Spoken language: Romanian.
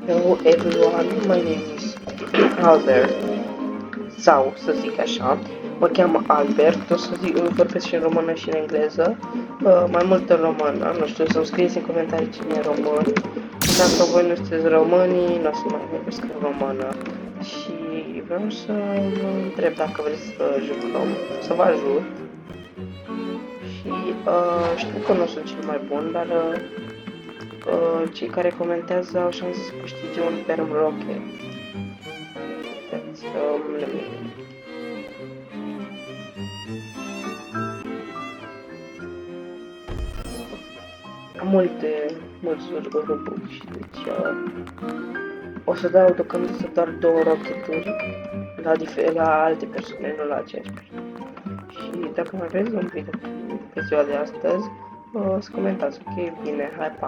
Hello everyone, my name is Albert, sau să zic așa, mă cheamă Albert, o să vorbesc și în română și în engleză, mai mult în română, nu știu, să-mi scrieți în comentarii cine e român. Dacă voi nu sunteți românii, nu o să mai vorbesc în română. Și vreau să vă întreb dacă vreți să jucăm, să vă ajut. Și știu că nu sunt cel mai bun, dar cei care comentează au șanse să câștige un Perm Rocket. Uitați, am mulți rubuși, deci o să dau deocamdată doar 2 rocketuri la alte persoane, nu la aceeași persoană. Și dacă mai vreți un video pe ziua de astăzi, să comentați, ok? Bine, hai, pa!